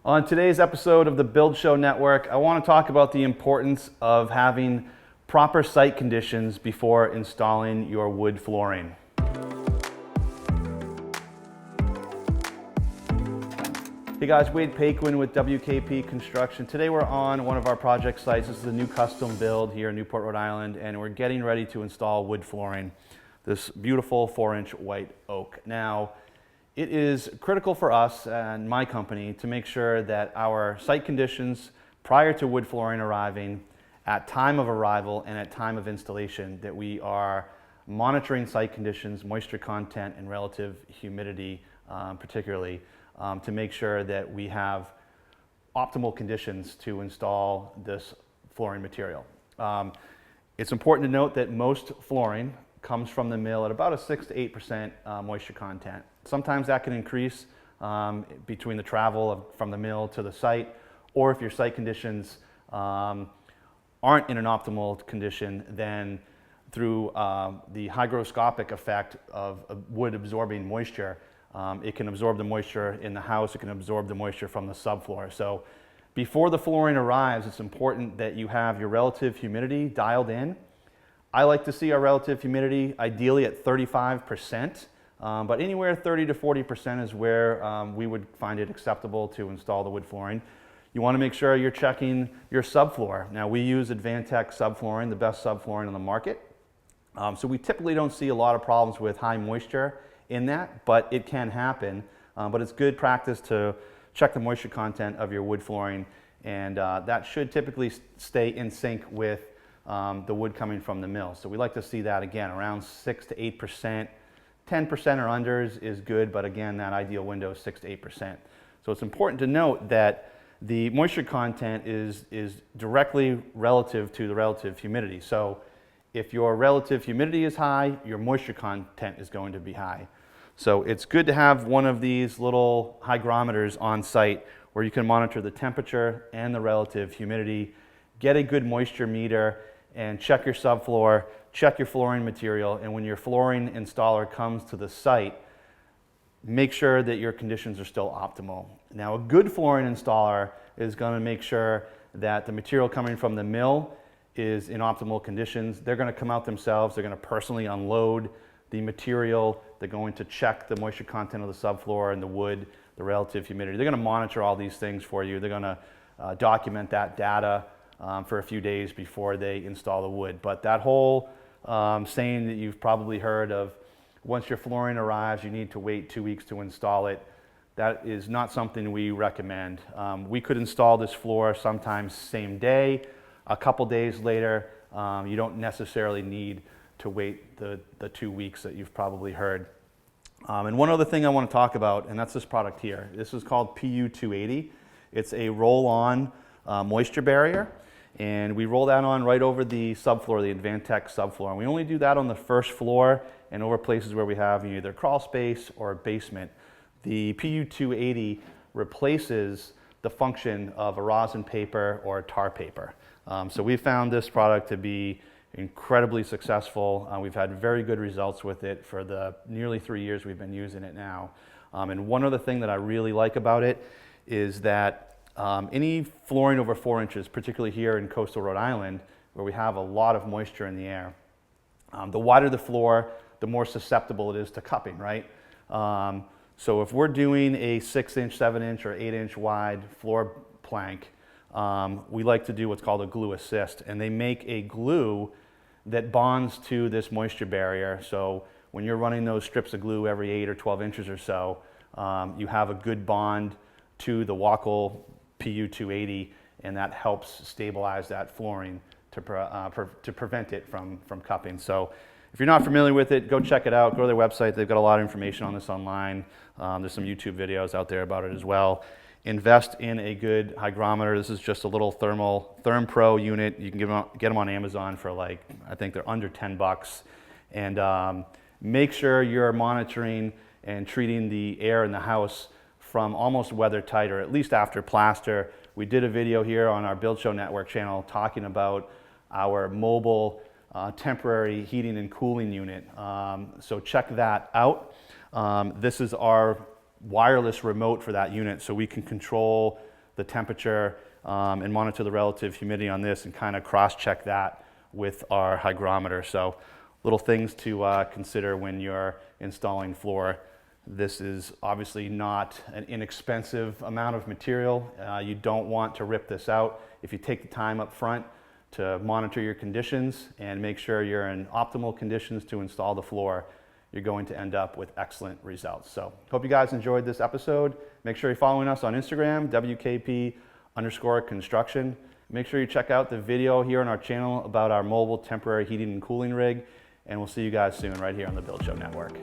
On today's episode of the Build Show Network, I want to talk about the importance of having proper site conditions before installing your wood flooring. Hey guys, Wade Paquin with WKP Construction. Today we're on one of our project sites. This is a new custom build here in Newport, Rhode Island, and we're getting ready to install wood flooring. This beautiful 4-inch white oak. Now, it is critical for us and my company to make sure that our site conditions prior to wood flooring arriving, at time of arrival and at time of installation, that we are monitoring site conditions, moisture content, and relative humidity particularly, to make sure that we have optimal conditions to install this flooring material. It's important to note that most flooring comes from the mill at about a 6 to 8% moisture content. Sometimes that can increase between the travel from the mill to the site, or if your site conditions aren't in an optimal condition, then through the hygroscopic effect of wood absorbing moisture, it can absorb the moisture in the house, it can absorb the moisture from the subfloor. So before the flooring arrives, it's important that you have your relative humidity dialed in. I like to see our relative humidity ideally at 35%. But anywhere 30 to 40% is where we would find it acceptable to install the wood flooring. You want to make sure you're checking your subfloor. Now, we use Advantech subflooring, the best subflooring on the market. So we typically don't see a lot of problems with high moisture in that, but it can happen. But it's good practice to check the moisture content of your wood flooring, and that should typically stay in sync with the wood coming from the mill. So we like to see that again around 6 to 8%. 10% or under is good, but again, that ideal window is 6 to 8%. So it's important to note that the moisture content is directly relative to the relative humidity. So if your relative humidity is high, your moisture content is going to be high. So it's good to have one of these little hygrometers on site where you can monitor the temperature and the relative humidity, get a good moisture meter, and check your subfloor, check your flooring material, and when your flooring installer comes to the site, make sure that your conditions are still optimal. Now, a good flooring installer is going to make sure that the material coming from the mill is in optimal conditions. They're going to come out themselves, they're going to personally unload the material, they're going to check the moisture content of the subfloor and the wood, the relative humidity. They're going to monitor all these things for you. They're going to document that data for a few days before they install the wood. But that whole saying that you've probably heard of, once your flooring arrives, you need to wait 2 weeks to install it, that is not something we recommend. We could install this floor sometimes same day, a couple days later. You don't necessarily need to wait the 2 weeks that you've probably heard. And one other thing I want to talk about, and that's this product here. This is called PU280. It's a roll-on moisture barrier. And we roll that on right over the subfloor, the Advantech subfloor. And we only do that on the first floor and over places where we have either crawl space or basement. The PU280 replaces the function of a rosin paper or a tar paper. So we found this product to be incredibly successful. We've had very good results with it for the nearly 3 years we've been using it now. And one other thing that I really like about it is that any flooring over 4 inches, particularly here in coastal Rhode Island, where we have a lot of moisture in the air, the wider the floor, the more susceptible it is to cupping, right? So if we're doing a 6-inch, 7-inch, or 8-inch wide floor plank, we like to do what's called a glue assist. And they make a glue that bonds to this moisture barrier. So when you're running those strips of glue every 8 or 12 inches or so, you have a good bond to the Wackle PU280, and that helps stabilize that flooring to prevent it from cupping. So if you're not familiar with it, go check it out. Go to their website. They've got a lot of information on this online. There's some YouTube videos out there about it as well. Invest in a good hygrometer. This is just a little Therm Pro unit. You can get them on Amazon for I think they're under $10. And make sure you're monitoring and treating the air in the house from almost weather tight, or at least after plaster. We did a video here on our Build Show Network channel talking about our mobile temporary heating and cooling unit. So check that out. This is our wireless remote for that unit, so we can control the temperature and monitor the relative humidity on this and kind of cross-check that with our hygrometer. So little things to consider when you're installing floor. This is obviously not an inexpensive amount of material. You don't want to rip this out. If you take the time up front to monitor your conditions and make sure you're in optimal conditions to install the floor, you're going to end up with excellent results. So hope you guys enjoyed this episode. Make sure you're following us on Instagram, WKP_construction. Make sure you check out the video here on our channel about our mobile temporary heating and cooling rig, and we'll see you guys soon right here on the Build Show Network.